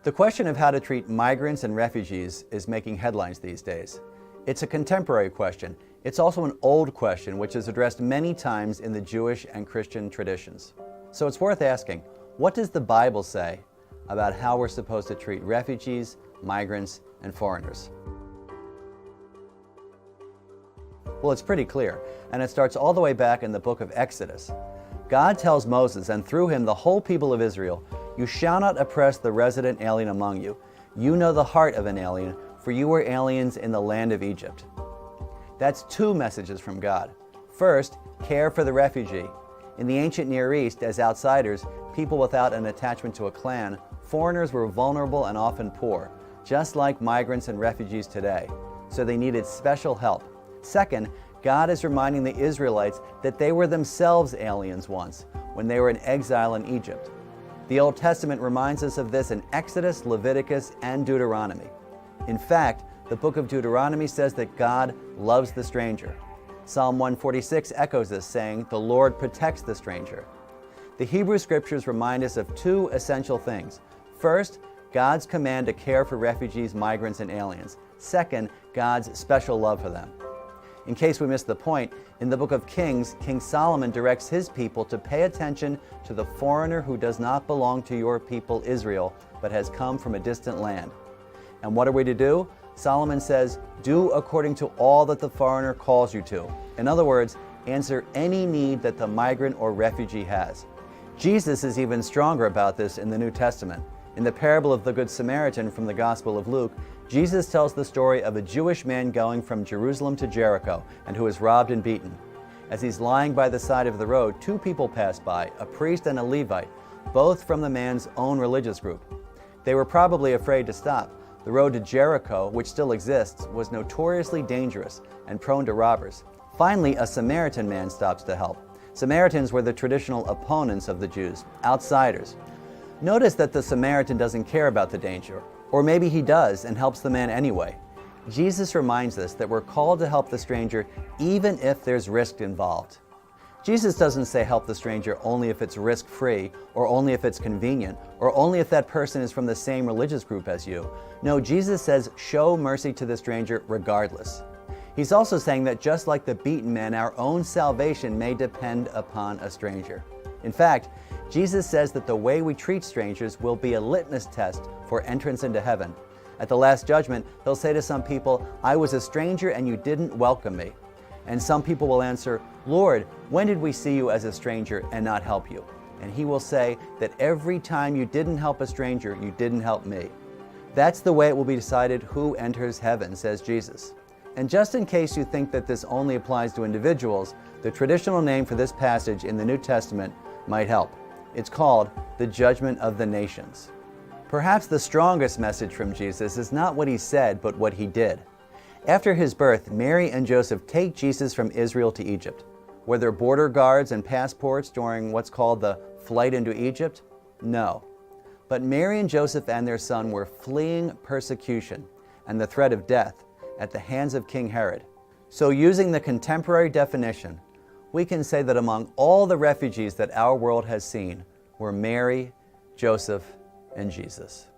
The question of how to treat migrants and refugees is making headlines these days. It's a contemporary question. It's also an old question which is addressed many times in the Jewish and Christian traditions. So it's worth asking, what does the Bible say about how we're supposed to treat refugees, migrants, and foreigners? Well, it's pretty clear, and it starts all the way back in the book of Exodus. God tells Moses, and through him the whole people of Israel, "You shall not oppress the resident alien among you. You know the heart of an alien, for you were aliens in the land of Egypt." That's two messages from God. First, care for the refugee. In the ancient Near East, as outsiders, people without an attachment to a clan, foreigners were vulnerable and often poor, just like migrants and refugees today, so they needed special help. Second, God is reminding the Israelites that they were themselves aliens once, when they were in exile in Egypt. The Old Testament reminds us of this in Exodus, Leviticus, and Deuteronomy. In fact, the book of Deuteronomy says that God loves the stranger. Psalm 146 echoes this, saying, "The Lord protects the stranger." The Hebrew Scriptures remind us of two essential things. First, God's command to care for refugees, migrants, and aliens. Second, God's special love for them. In case we missed the point, in the book of Kings, King Solomon directs his people to pay attention to the foreigner who does not belong to your people Israel, but has come from a distant land. And what are we to do? Solomon says, "Do according to all that the foreigner calls you to." In other words, answer any need that the migrant or refugee has. Jesus is even stronger about this in the New Testament. In the parable of the Good Samaritan from the Gospel of Luke, Jesus tells the story of a Jewish man going from Jerusalem to Jericho and who was robbed and beaten. As he's lying by the side of the road, two people pass by, a priest and a Levite, both from the man's own religious group. They were probably afraid to stop. The road to Jericho, which still exists, was notoriously dangerous and prone to robbers. Finally, a Samaritan man stops to help. Samaritans were the traditional opponents of the Jews, outsiders. Notice that the Samaritan doesn't care about the danger, or maybe he does and helps the man anyway. Jesus reminds us that we're called to help the stranger even if there's risk involved. Jesus doesn't say help the stranger only if it's risk-free, or only if it's convenient, or only if that person is from the same religious group as you. No, Jesus says show mercy to the stranger regardless. He's also saying that just like the beaten man, our own salvation may depend upon a stranger. In fact, Jesus says that the way we treat strangers will be a litmus test for entrance into heaven. At the last judgment, he'll say to some people, "I was a stranger and you didn't welcome me." And some people will answer, "Lord, when did we see you as a stranger and not help you?" And he will say that every time you didn't help a stranger, you didn't help me. That's the way it will be decided who enters heaven, says Jesus. And just in case you think that this only applies to individuals, the traditional name for this passage in the New Testament might help. It's called the judgment of the nations. Perhaps the strongest message from Jesus is not what he said, but what he did. After his birth, Mary and Joseph take Jesus from Israel to Egypt. Were there border guards and passports during what's called the flight into Egypt? No. But Mary and Joseph and their son were fleeing persecution and the threat of death at the hands of King Herod. So using the contemporary definition, we can say that among all the refugees that our world has seen were Mary, Joseph, and Jesus.